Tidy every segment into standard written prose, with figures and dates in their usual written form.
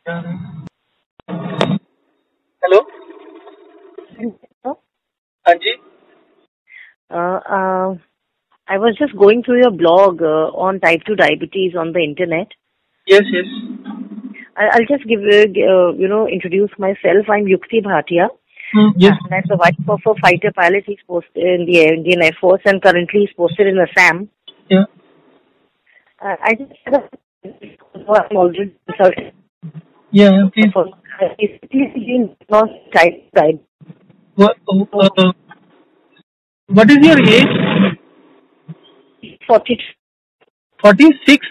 Hello. हाँ जी। I was just going through your blog on type 2 diabetes on the internet. Yes, yes. I'll just introduce myself. I'm Yukti Bhatia. Yes. And I'm the wife of a fighter pilot. He's posted in the Indian Air Force and currently he's posted in Assam. Yeah. I just I'm already consulted. Yeah, please. What is your age? 42. 46?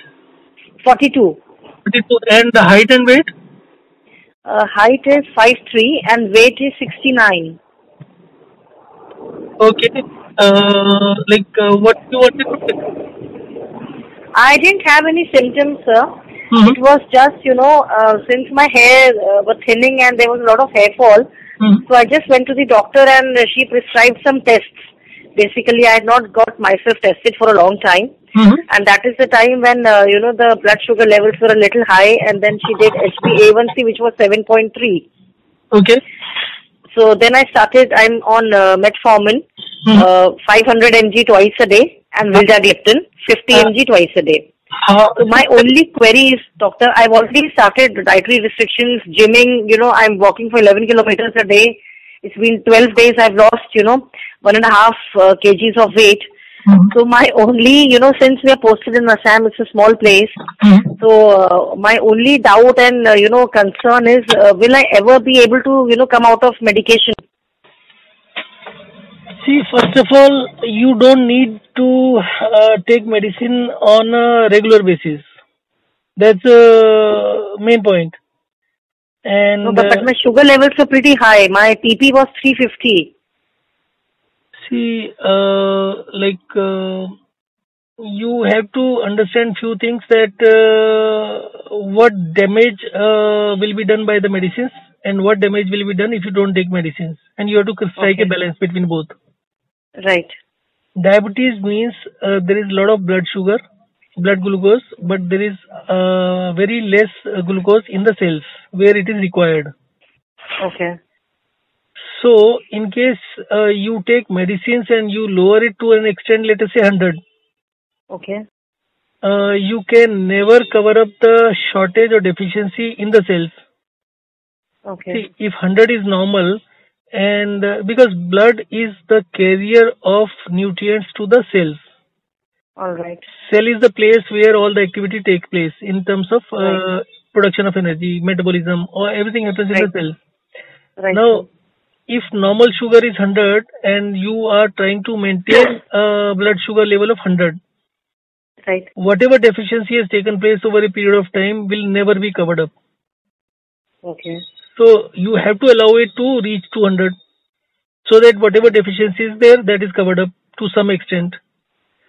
42. 42. And the height and weight? Height is 5'3" and weight is 69. Okay. What you wanted to say? I didn't have any symptoms, sir. Mm-hmm. It was just, since my hair was thinning and there was a lot of hair fall, so I just went to the doctor and she prescribed some tests. Basically, I had not got myself tested for a long time. And that is the time when, the blood sugar levels were a little high, and then she did HbA1c, which was 7.3. Okay. So then I'm on metformin, 500 mg twice a day, and vildagliptin, 50 mg twice a day. So my only query is, doctor, I've already started dietary restrictions, gymming, I'm walking for 11 kilometers a day. It's been 12 days, I've lost, 1.5 kgs of weight. So my only, since we are posted in Assam, it's a small place. So my only doubt and, concern is, will I ever be able to, come out of medication? See, first of all, you don't need to take medicine on a regular basis. That's the main point. And no, but my sugar levels are pretty high. My PP was 350. See, you have to understand few things that what damage will be done by the medicines and what damage will be done if you don't take medicines. And you have to strike a balance between both. Right. Diabetes means there is a lot of blood sugar, blood glucose, but there is very less glucose in the cells where it is required. Okay. So, in case you take medicines and you lower it to an extent, let us say 100. Okay. You can never cover up the shortage or deficiency in the cells. Okay. See, if 100 is normal, and because blood is the carrier of nutrients to the cells. All right. Cell is the place where all the activity takes place in terms of production of energy, metabolism, or everything happens in the cell. Right. Now, if normal sugar is 100 and you are trying to maintain blood sugar level of 100, right, whatever deficiency has taken place over a period of time will never be covered up. Okay. So you have to allow it to reach 200 so that whatever deficiency is there, that is covered up to some extent.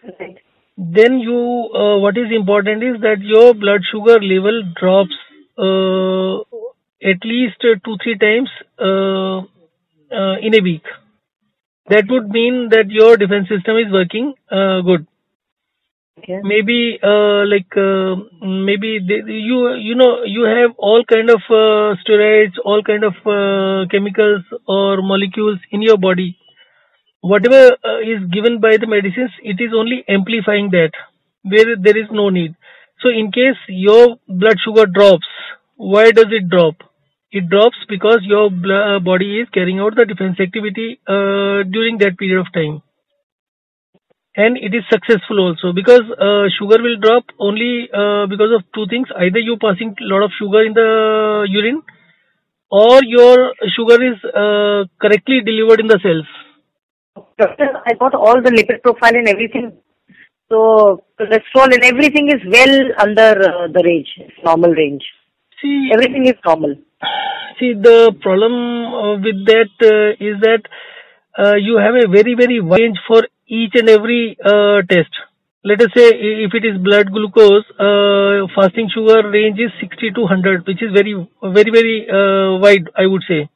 Right. Then what is important is that your blood sugar level drops at least 2-3 times in a week. That would mean that your defense system is working good. Okay. Maybe you have all kind of steroids, all kind of chemicals or molecules in your body. Whatever is given by the medicines, it is only amplifying that where there is no need. So in case your blood sugar drops, why does it drop? It drops because your body is carrying out the defense activity during that period of time. And it is successful also because sugar will drop only because of two things. Either you passing a lot of sugar in the urine or your sugar is correctly delivered in the cells. Doctor, I got all the lipid profile and everything. So cholesterol and everything is well under the range, normal range. See, everything is normal. See, the problem with that is that you have a very, very wide range for each and every test. Let us say if it is blood glucose, fasting sugar range is 60 to 100, which is very, very, very wide, I would say.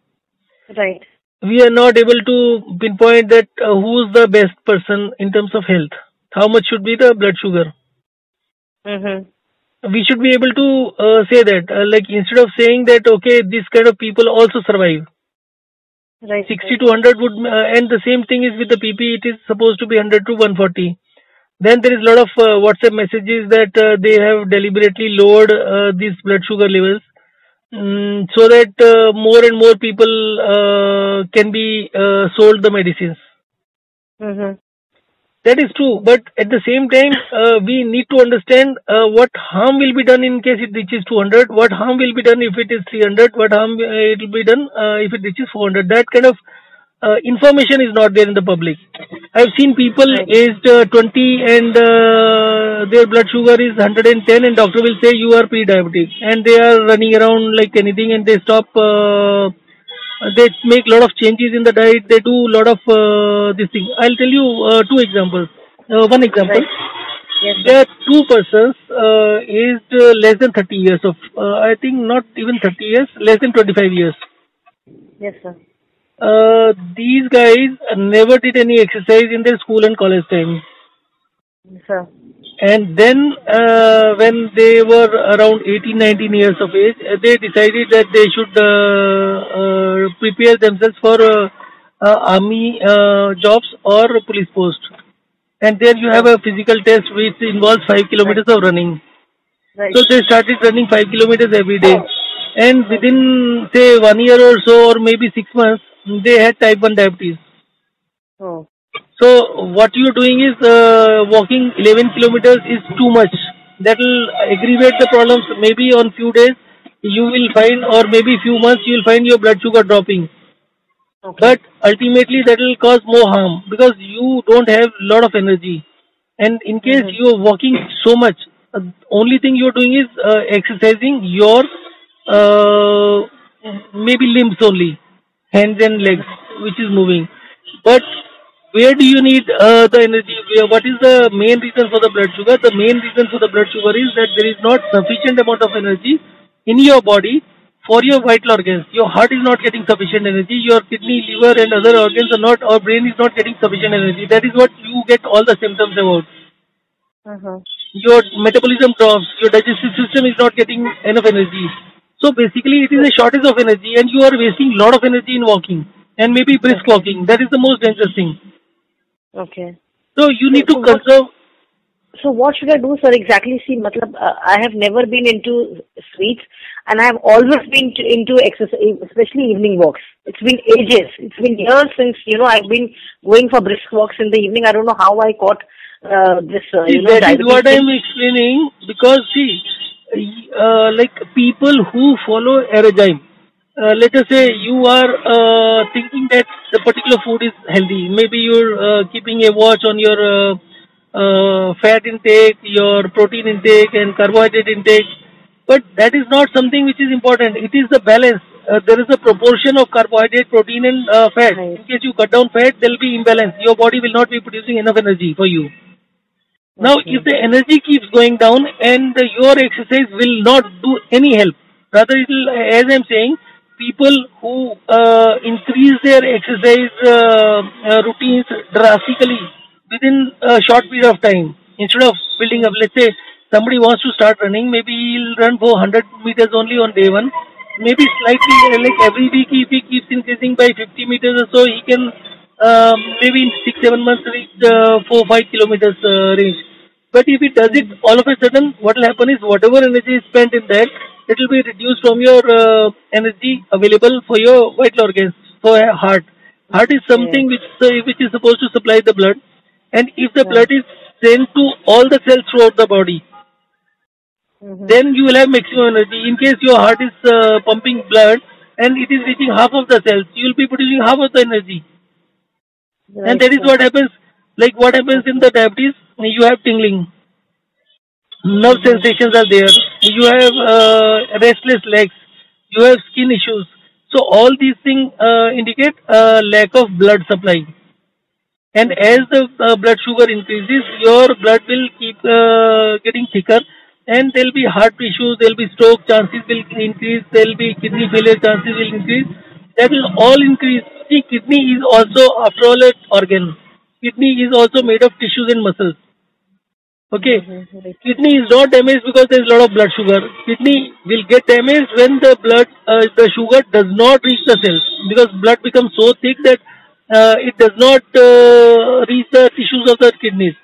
Right. We are not able to pinpoint that who is the best person in terms of health. How much should be the blood sugar? Mm-hmm. we should be able to say that, like instead of saying that, okay, this kind of people also survive. Right. 60 to 100 would, and the same thing is with the PP, it is supposed to be 100 to 140. Then there is a lot of WhatsApp messages that they have deliberately lowered these blood sugar levels, so that more and more people can be sold the medicines. Mm-hmm. That is true, but at the same time, we need to understand what harm will be done in case it reaches 200, what harm will be done if it is 300, what harm it will be done if it reaches 400. That kind of information is not there in the public. I've seen people Right. aged 20 and their blood sugar is 110, and doctor will say you are pre-diabetic, and they are running around like anything, and they stop. They make a lot of changes in the diet. They do a lot of this thing. I'll tell you two examples. One example. Right. Yes, sir. There are two persons aged less than 30 years of, I think not even 30 years, less than 25 years. Yes, sir. These guys never did any exercise in their school and college time. Yes, sir. And then, when they were around 18, 19 years of age, they decided that they should prepare themselves for army jobs or police post. And there you have Right. a physical test which involves 5 Right. kilometers of running. Right. So they started running 5 kilometers every day. And Right. within, say, 1 year or so, or maybe 6 months, they had type 1 diabetes. Oh. So what you're doing is walking 11 kilometers is too much. That will aggravate the problems. Maybe on few days you will find, or maybe few months you will find your blood sugar dropping. Okay. But ultimately that will cause more harm because you don't have lot of energy. And in case Mm-hmm. you are walking so much, only thing you're doing is exercising your uh, maybe limbs only, hands and legs, which is moving. But where do you need the energy? What is the main reason for the blood sugar? The main reason for the blood sugar is that there is not sufficient amount of energy in your body for your vital organs. Your heart is not getting sufficient energy. Your kidney, liver, and other organs are not, or brain is not getting sufficient energy. That is what you get all the symptoms about. Uh-huh. Your metabolism drops. Your digestive system is not getting enough energy. So basically, it is a shortage of energy, and you are wasting a lot of energy in walking and maybe brisk Okay. walking. That is the most dangerous thing. Okay. So you So, need to so what? conserve. So what should I do, sir? Exactly. See, matlab, I have never been into sweets, and I have always been into exercise, especially evening walks. It's been ages. It's been years since I've been going for brisk walks in the evening. I don't know how I caught this See, that is diabetes what I thing. am explaining because see, like people who follow a regime. Let us say you are thinking that the particular food is healthy. Maybe you're keeping a watch on your fat intake, your protein intake, and carbohydrate intake. But that is not something which is important. It is the balance. There is a proportion of carbohydrate, protein, and fat. Right. In case you cut down fat, there will be imbalance. Your body will not be producing enough energy for you. Now, if Okay. the energy keeps going down and your exercise will not do any help, rather it will, as I'm saying, people who increase their exercise routines drastically within a short period of time, instead of building up, let's say somebody wants to start running, maybe he'll run for 100 meters only on day one, maybe slightly like every week if he keeps increasing by 50 meters or so, he can maybe in 6 7 months reach 4 5 kilometers range. But if it does it Mm-hmm. all of a sudden, what will happen is whatever energy is spent in that, it will be reduced from your energy available for your vital organs, for a heart. Heart is Yes. something which is supposed to supply the blood, and if the blood Right. is sent to all the cells throughout the body, Mm-hmm. then you will have maximum energy. In case your heart is pumping blood and it is reaching half of the cells, you will be producing half of the energy. And Right, that is sir. what happens. Like what happens in Okay. the diabetes, you have tingling, nerve Mm-hmm. sensations are there, you have restless legs, you have skin issues. So all these things indicate lack of blood supply. And as Okay. the blood sugar increases, your blood will keep getting thicker, and there will be heart issues, there will be stroke chances will increase, there will be kidney failure chances will increase. That will all increase. See, kidney is also, after all, an organ. Kidney is also made of tissues and muscles. Okay, Right. kidney is not damaged because there is a lot of blood sugar. Kidney will get damaged when the sugar does not reach the cells, because blood becomes so thick that it does not reach the tissues of the kidneys.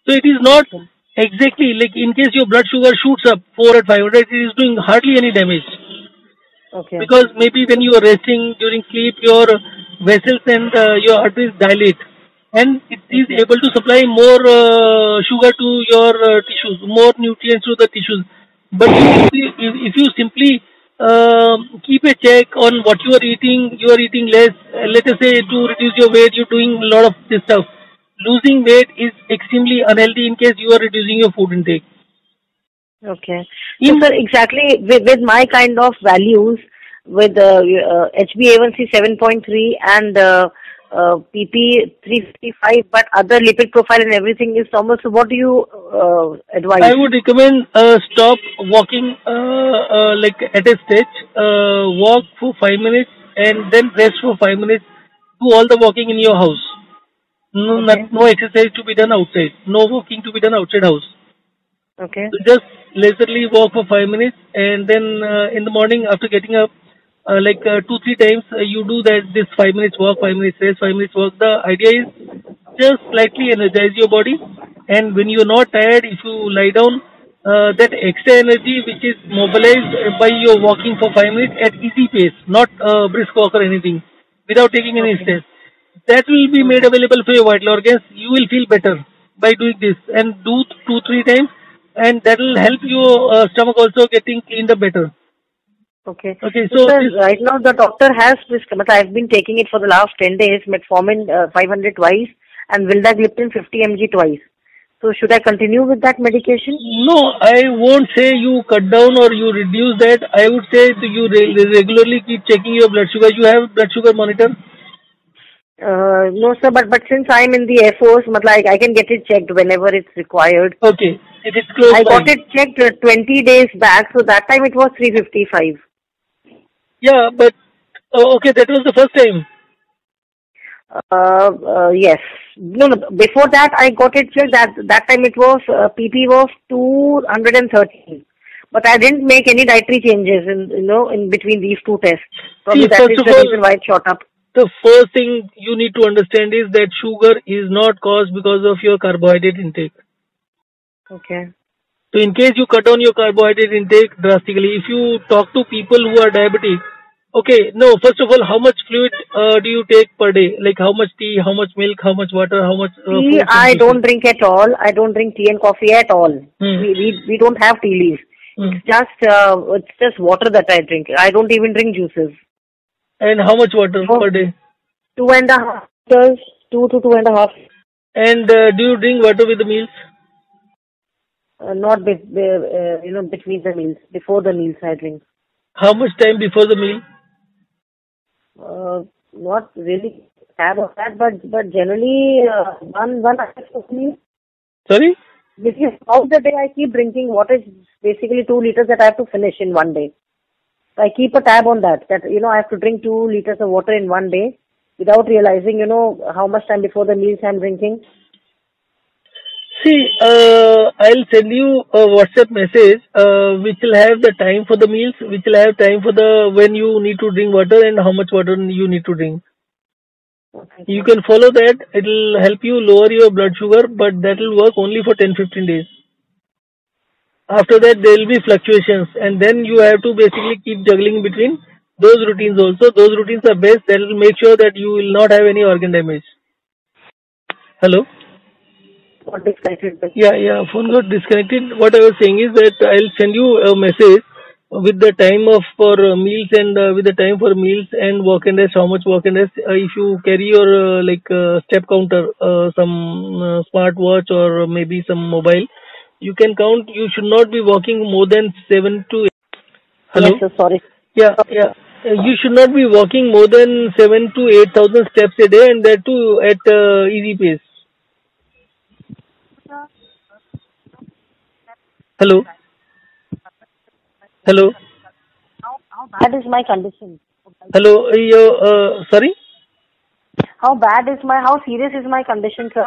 So it is not Okay. exactly like in case your blood sugar shoots up 400 500, it is doing hardly any damage, Okay. because maybe when you are resting during sleep, your vessels and your arteries dilate, and it is Okay. able to supply more sugar to your tissues, more nutrients to the tissues. But if you simply keep a check on what you are eating less. Let us say to reduce your weight, you're doing a lot of this stuff. Losing weight is extremely unhealthy in case you are reducing your food intake. Okay. So, In sir, exactly with my kind of values, with HbA1c 7.3 and PP 355, but other lipid profile and everything is normal. So, what do you I advise? would recommend stop walking like at a stretch. Walk for 5 minutes and then rest for 5 minutes. Do all the walking in your house. Okay. No exercise to be done outside. No walking to be done outside house. Okay. So just leisurely walk for 5 minutes, and then in the morning after getting up, like 2 3 times you do that. This 5 minutes walk, 5 minutes rest, 5 minutes walk. The idea is just slightly energize your body, and when you're not tired, if you lie down, that extra energy which is mobilized by your walking for 5 minutes at easy pace, not brisk walk or anything, without taking any Okay. stress, that will be made Okay. available for your vital organs. You will feel better by doing this, and do 2 3 times, and that will help your stomach also getting cleaned up better. Okay. Okay, So, so sir, this, right now the doctor has prescribed. I've been taking it for the last 10 days, metformin 500 twice and vildagliptin 50 mg twice. So, should I continue with that medication? no, I won't say you cut down or you reduce that. I would say that you regularly keep checking your blood sugar. You have blood sugar monitor. No, sir, but since I'm in the Air Force, like I can get it checked whenever it's required. Okay, it is close I by. got it checked 20 days back, so that time it was 355. Yeah, but okay, that was the first time. Yes. No, no. Before that, I got it checked. That time it was PP was 213. But I didn't make any dietary changes in between these two tests. See, Probably that first is of the all, reason why it shot up. the first thing you need to understand is that sugar is not caused because of your carbohydrate intake. Okay. So, in case you cut down your carbohydrate intake drastically, if you talk to people who are diabetic, okay, no, first of all, how much fluid do you take per day? Like how much tea, how much milk, how much water, how much Tea fruits and I juices? don't drink at all. I don't drink tea and coffee at all. Hmm. We don't have tea leaves. Hmm. It's just water that I drink. I don't even drink juices. And how much water So per day? 2.5 liters, 2 to 2.5. And do you drink water with the meals? Not between the meals. Before the meals, I drink. How much time before the meal? Not really have of that, but generally one hour of meal. Sorry? Because throughout the day, I keep drinking water. Is basically 2 liters that I have to finish in one day. So I keep a tab on that. That I have to drink 2 liters of water in one day, without realizing how much time before the meals I'm drinking. See, I'll send you a WhatsApp message which will have the time for the meals, which will have time for the when you need to drink water and how much water you need to drink. Okay, You sir. can follow that. It will help you lower your blood sugar, but that will work only for 10 15 days. After that, there will be fluctuations, and then you have to basically keep juggling between those routines also. Those routines are best. That will make sure that you will not have any organ damage. Hello? Got disconnected. Yeah, phone got disconnected. What I was saying is that I'll send you a message with the time of for meals and with the time for meals and walk and rest. How much walk and rest? If you carry your step counter, some smart watch or maybe some mobile, you can count. You should not be walking more than 7 to 8. Yes, Hello. sir. Sorry. Yeah. You should not be walking more than 7 to 8,000 steps a day, and that too at easy pace. Hello. Hello. How bad is my condition? Hello, sorry? How serious is my condition, sir?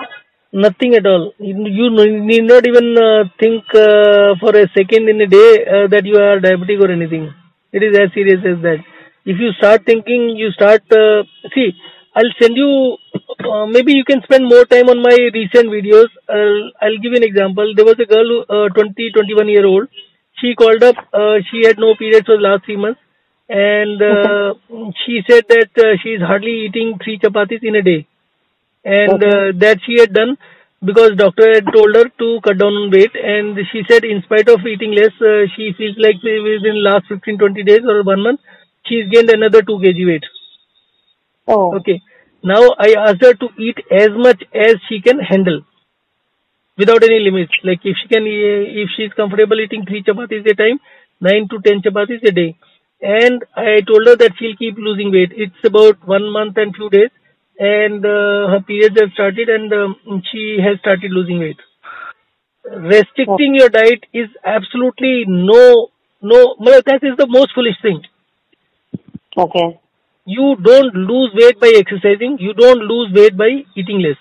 Nothing at all. You need not even think for a second in a day that you are diabetic or anything. It is as serious as that. If you start thinking, you start. See, I'll send you. Maybe you can spend more time on my recent videos. I'll give you an example. There was a girl, 20, 21-year old. She called up. She had no periods for the last 3 months, and she said that she is hardly eating 3 chapatis in a day, and that she had done because doctor had told her to cut down on weight, and she said in spite of eating less, she feels like within last 15-20 days or 1 month she's gained another 2 kg weight. Okay, now I asked her to eat as much as she can handle without any limits. Like if she can, if she's comfortable eating 3 chapatis a time, 9 to 10 chapatis a day, and I told her that she'll keep losing weight. It's about 1 month and few days, and her periods have started, and she has started losing weight. Restricting your diet is absolutely no. That is the most foolish thing. Okay. You don't lose weight by exercising. You don't lose weight by eating less.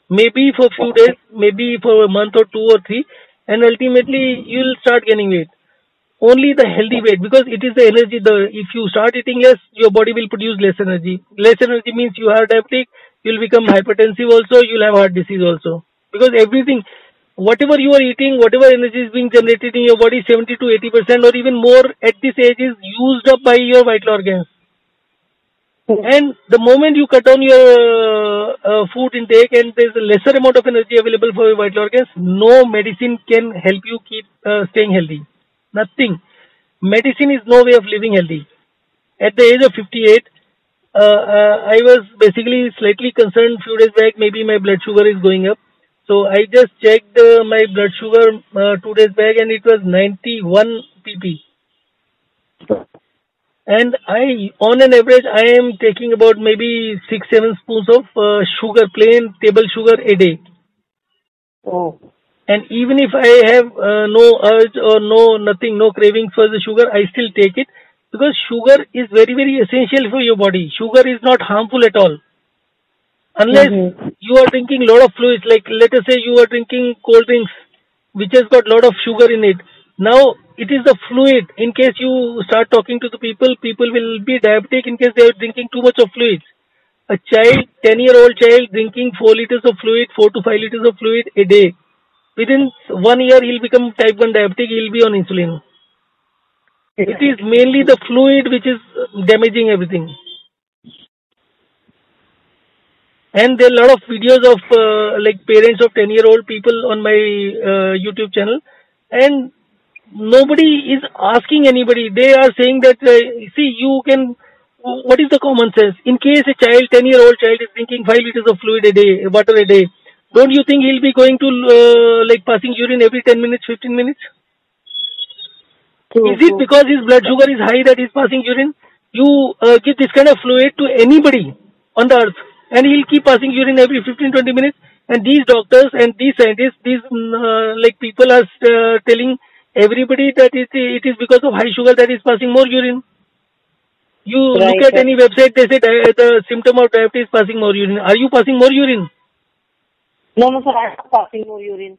Maybe for few days, maybe for a month or 2 or 3, and ultimately you'll start gaining weight. Only the healthy weight, because it is the energy. If you start eating less, your body will produce less energy. Less energy means you are diabetic. You'll become hypertensive also. You'll have heart disease also. Because everything, whatever you are eating, whatever energy is being generated in your body, 70 to 80% or even more at this age is used up by your vital organs. And the moment you cut down your food intake and there's a lesser amount of energy available for your vital organs, no medicine can help you keep staying healthy. Nothing. Medicine is no way of living healthy. At the age of 58, I was basically slightly concerned few days back. Maybe my blood sugar is going up. So I just checked my blood sugar 2 days back, and it was 91 pp. And on an average, I am taking about maybe 6-7 spoons of sugar, plain table sugar a day. And even if I have no urge or no cravings for the sugar, I still take it, because sugar is very, very essential for your body. Sugar is not harmful at all. Unless you are drinking a lot of fluids, like let us say you are drinking cold drinks, which has got a lot of sugar in it. Now, it is the fluid. In case you start talking to the people will be diabetic in case they are drinking too much of fluids. A child, 10-year-old child drinking 4 liters of fluid, 4 to 5 liters of fluid a day. Within 1 year, he'll become type 1 diabetic, he'll be on insulin. It is mainly the fluid which is damaging everything. And there are a lot of videos of like parents of 10-year-old people on my YouTube channel, and nobody is asking anybody. They are saying that, see, you can, what is the common sense? In case a child, 10-year-old child is drinking 5 liters of fluid a day, water a day, don't you think he'll be going to like passing urine every 10 minutes, 15 minutes? Is it because his blood sugar is high that he's passing urine? You give this kind of fluid to anybody on the earth, and he'll keep passing urine every 15-20 minutes. And these doctors and these scientists, these like people are telling everybody that it is because of high sugar that is passing more urine. You look at any website, they say the symptom of diabetes is passing more urine. Are you passing more urine? No, sir, I'm not passing more urine.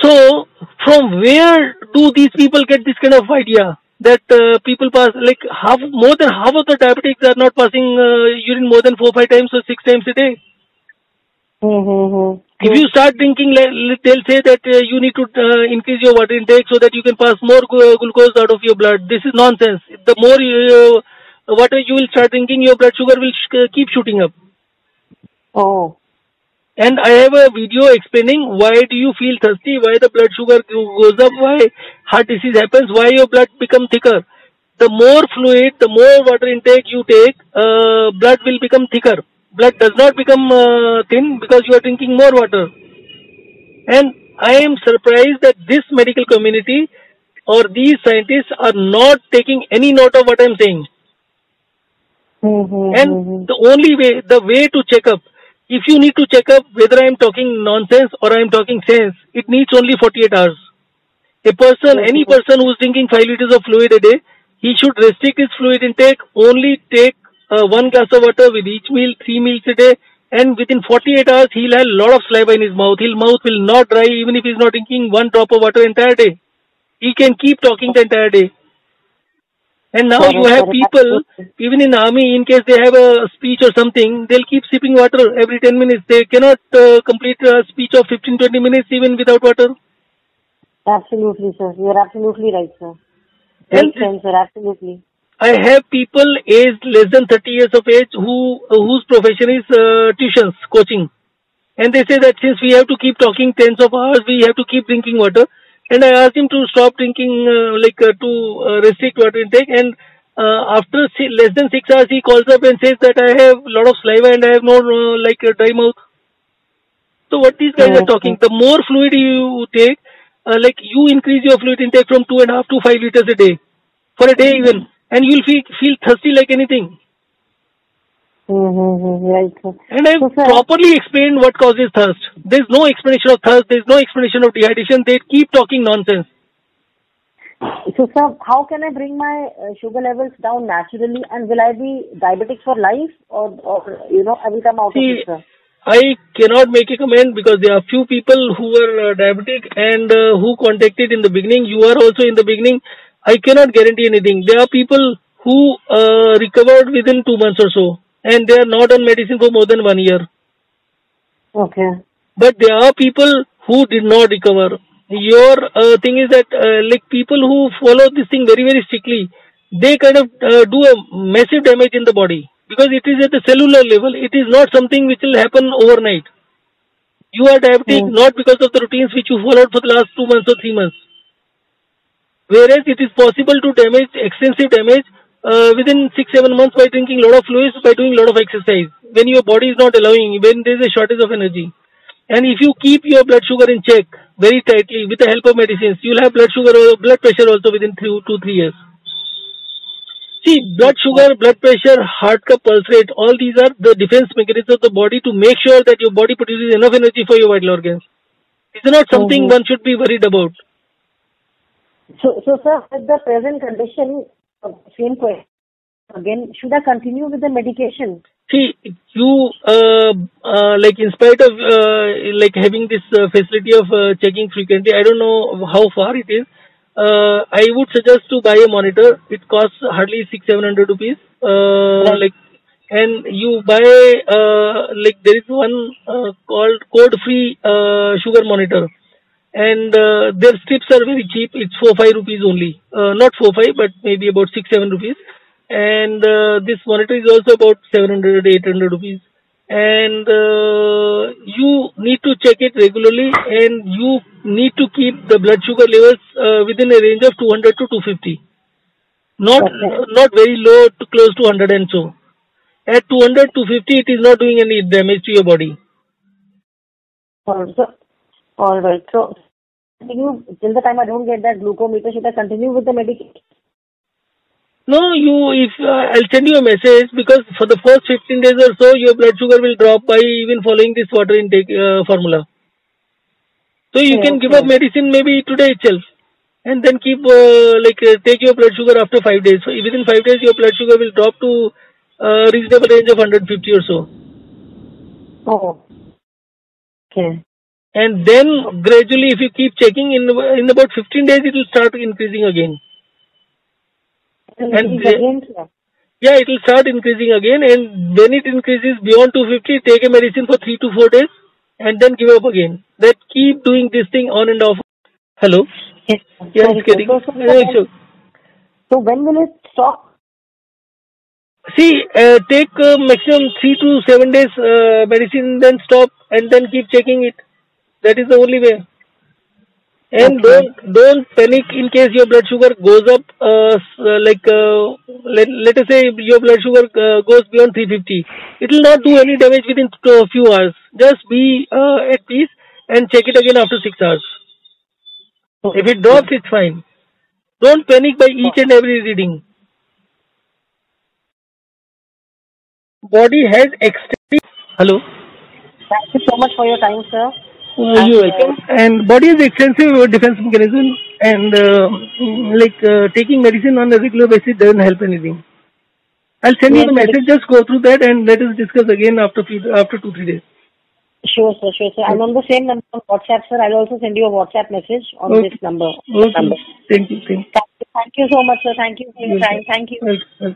So, from where do these people get this kind of idea that people pass, like more than half of the diabetics are not passing urine more than 4-5 times or 6 times a day? If you start drinking, they'll say that you need to increase your water intake so that you can pass more glucose out of your blood. This is nonsense. The more water you will start drinking, your blood sugar will keep shooting up. And I have a video explaining why do you feel thirsty, why the blood sugar goes up, why heart disease happens, why your blood becomes thicker. The more fluid, the more water intake you take, blood will become thicker. Blood does not become thin because you are drinking more water. And I am surprised that this medical community or these scientists are not taking any note of what I am saying. And the only way, the way to check up, if you need to check up whether I am talking nonsense or I am talking sense, it needs only 48 hours. A person, any person who is drinking 5 liters of fluid a day, he should restrict his fluid intake, only take 1 glass of water with each meal, 3 meals a day, and within 48 hours he'll have a lot of saliva in his mouth. His mouth will not dry even if he's not drinking one drop of water entire day. He can keep talking the entire day. And now you have people, even in army, in case they have a speech or something, they'll keep sipping water every 10 minutes. They cannot complete a speech of 15-20 minutes even without water. Absolutely, sir. You're absolutely right, sir. Makes sense, sir. Absolutely. I have people aged less than 30 years of age whose profession is tuitions, coaching. And they say that since we have to keep talking tens of hours, we have to keep drinking water. And I asked him to stop drinking, to restrict water intake. And after less than 6 hours, he calls up and says that I have a lot of saliva and I have no a dry mouth. So what these guys are talking, the more fluid you take, you increase your fluid intake from 2.5 to 5 liters a day, for a day even, and you'll feel thirsty like anything. Right. And I've properly explained what causes thirst. There's no explanation of thirst. There's no explanation of dehydration. They keep talking nonsense. So, sir, how can I bring my sugar levels down naturally? And will I be diabetic for life, or I will come out of it, sir? I cannot make a comment because there are few people who were diabetic and who contacted in the beginning. You are also in the beginning. I cannot guarantee anything. There are people who recovered within 2 months or so, and they are not on medicine for more than 1 year. Okay. But there are people who did not recover. Your thing is that people who follow this thing very, very strictly, they kind of do a massive damage in the body because it is at the cellular level. It is not something which will happen overnight. You are diabetic not because of the routines which you followed for the last 2 months or 3 months. Whereas it is possible to damage, extensive damage, within 6-7 months by drinking a lot of fluids, by doing a lot of exercise, when your body is not allowing, when there is a shortage of energy. And if you keep your blood sugar in check very tightly with the help of medicines, you will have blood sugar or blood pressure also within 2 to 3 years. See, blood sugar, blood pressure, heart cup, pulse rate, all these are the defense mechanisms of the body to make sure that your body produces enough energy for your vital organs. It's not something one should be worried about. So sir, with the present condition, same question again, should I continue with the medication? See, you in spite of having this facility of checking frequently, I don't know how far it is. I would suggest to buy a monitor. It costs hardly 600-700 rupees. And you buy there is one called code-free sugar monitor. And their strips are very cheap. It's 4-5 rupees only. Not 4-5, but maybe about 6-7 rupees. And this monitor is also about 700-800 rupees. And you need to check it regularly, and you need to keep the blood sugar levels within a range of 200 to 250. Not very low, to close to 100 and so. At 200 to 250, it is not doing any damage to your body. All right. So, till the time I don't get that glucometer, should I continue with the medication? No, I'll send you a message because for the first 15 days or so, your blood sugar will drop by even following this water intake formula. So you can give up medicine maybe today itself, and then keep take your blood sugar after 5 days. So within 5 days, your blood sugar will drop to a reasonable range of 150 or so. Oh. Okay. And then gradually, if you keep checking, in about 15 days, it will start increasing again. It will start increasing again, and when it increases beyond 250, take a medicine for 3 to 4 days, and then give up again. Keep doing this thing on and off. Hello? Yes. It's getting. So when will it stop? See, take maximum 3 to 7 days medicine, then stop, and then keep checking it. That is the only way. And don't panic in case your blood sugar goes up. Let us say your blood sugar goes beyond 350. It will not do any damage within a few hours. Just be at peace and check it again after 6 hours. If it drops, it's fine. Don't panic by each and every reading. Body has extreme. Hello. Thank you so much for your time, sir. You're welcome. And body has extensive defense mechanism, and taking medicine on a regular basis doesn't help anything. I'll send you the message. Just go through that and let us discuss again after 2-3 days. Sure, sir. Sure, sir. I'm on the same number on WhatsApp, sir. I'll also send you a WhatsApp message on this number. Okay. Thank you. Thank you so much, sir. Thank you for your time. Thank you.